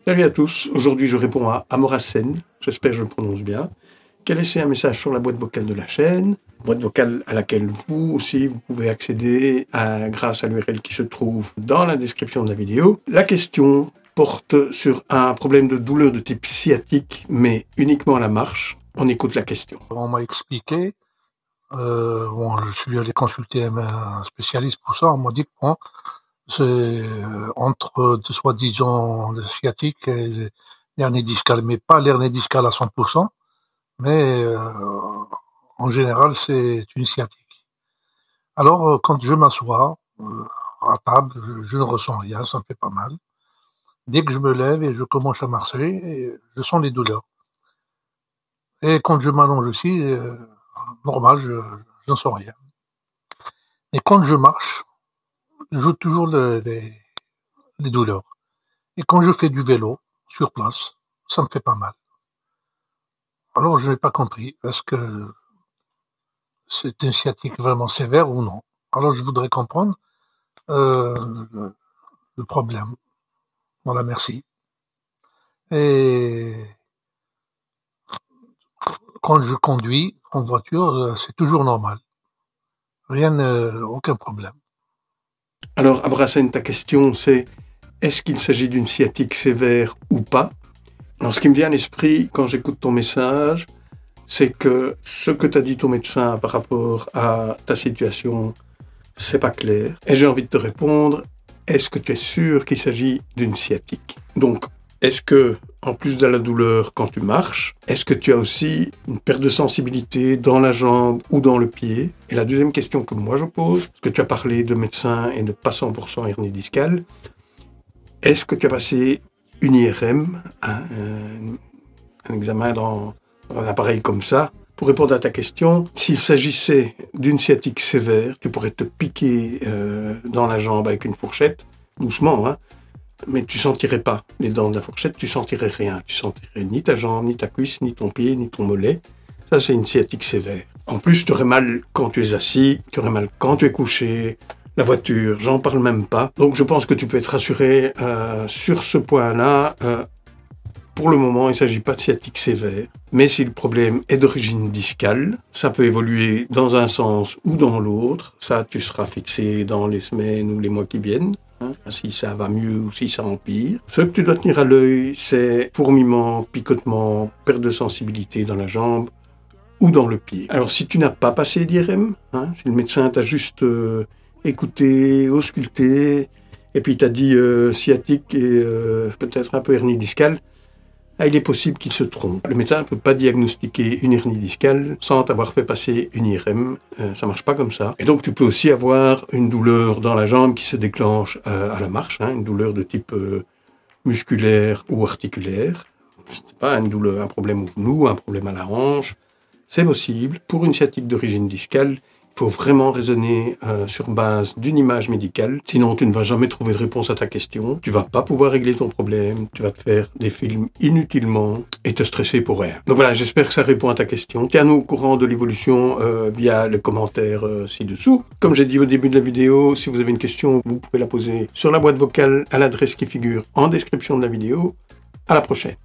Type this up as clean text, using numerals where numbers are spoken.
Salut à tous, aujourd'hui je réponds à Amoracène, j'espère que je le prononce bien, qui a laissé un message sur la boîte vocale de la chaîne, boîte vocale à laquelle vous aussi vous pouvez accéder grâce à l'URL qui se trouve dans la description de la vidéo. La question porte sur un problème de douleur de type sciatique, mais uniquement à la marche. On écoute la question. On m'a expliqué, je suis allé consulter un spécialiste pour ça, on m'a dit que bon, c'est entre soi-disant le sciatique et l'hernie discale, mais pas l'hernie discale à 100%, mais en général c'est une sciatique. Alors quand je m'assois à table, je ne ressens rien, ça me fait pas mal. Dès que je me lève et je commence à marcher, je sens les douleurs. Et quand je m'allonge aussi, normal, je ne sens rien. Et quand je marche, j'ai toujours les douleurs. Et quand je fais du vélo, sur place, ça me fait pas mal. Alors je n'ai pas compris, est-ce que c'est une sciatique vraiment sévère ou non? Alors je voudrais comprendre le problème. Voilà, merci. Et quand je conduis en voiture, c'est toujours normal. Aucun problème. Alors Amoracène, ta question c'est, est-ce qu'il s'agit d'une sciatique sévère ou pas? Alors ce qui me vient à l'esprit quand j'écoute ton message, c'est que ce que t'a dit ton médecin par rapport à ta situation, c'est pas clair. Et j'ai envie de te répondre, est-ce que tu es sûr qu'il s'agit d'une sciatique? Donc, est-ce que, en plus de la douleur quand tu marches, est-ce que tu as aussi une perte de sensibilité dans la jambe ou dans le pied? Et la deuxième question que moi je pose, parce que tu as parlé de médecin et de pas 100% hernie discale, est-ce que tu as passé une IRM, un examen dans un appareil comme ça? Pour répondre à ta question, s'il s'agissait d'une sciatique sévère, tu pourrais te piquer dans la jambe avec une fourchette, doucement, hein, mais tu sentirais pas les dents de la fourchette, tu sentirais rien. Tu sentirais ni ta jambe, ni ta cuisse, ni ton pied, ni ton mollet. Ça, c'est une sciatique sévère. En plus, tu aurais mal quand tu es assis, tu aurais mal quand tu es couché, la voiture, j'en parle même pas. Donc, je pense que tu peux être rassuré sur ce point-là. Pour le moment, il ne s'agit pas de sciatique sévère, mais si le problème est d'origine discale, ça peut évoluer dans un sens ou dans l'autre. Ça, tu seras fixé dans les semaines ou les mois qui viennent, hein, si ça va mieux ou si ça empire. Ce que tu dois tenir à l'œil, c'est fourmillement, picotement, perte de sensibilité dans la jambe ou dans le pied. Alors, si tu n'as pas passé d'IRM, hein, si le médecin t'a juste écouté, ausculté, et puis t'a dit sciatique et peut-être un peu hernie discale, il est possible qu'il se trompe. Le médecin ne peut pas diagnostiquer une hernie discale sans avoir fait passer une IRM. Ça marche pas comme ça. Et donc tu peux aussi avoir une douleur dans la jambe qui se déclenche à la marche, hein, une douleur de type musculaire ou articulaire. C'est pas une douleur, un problème au genou, un problème à la hanche. C'est possible. Pour une sciatique d'origine discale, il faut vraiment raisonner sur base d'une image médicale. Sinon, tu ne vas jamais trouver de réponse à ta question. Tu vas pas pouvoir régler ton problème. Tu vas te faire des films inutilement et te stresser pour rien. Donc voilà, j'espère que ça répond à ta question. Tiens-nous au courant de l'évolution via le commentaire ci-dessous. Comme j'ai dit au début de la vidéo, si vous avez une question, vous pouvez la poser sur la boîte vocale à l'adresse qui figure en description de la vidéo. À la prochaine.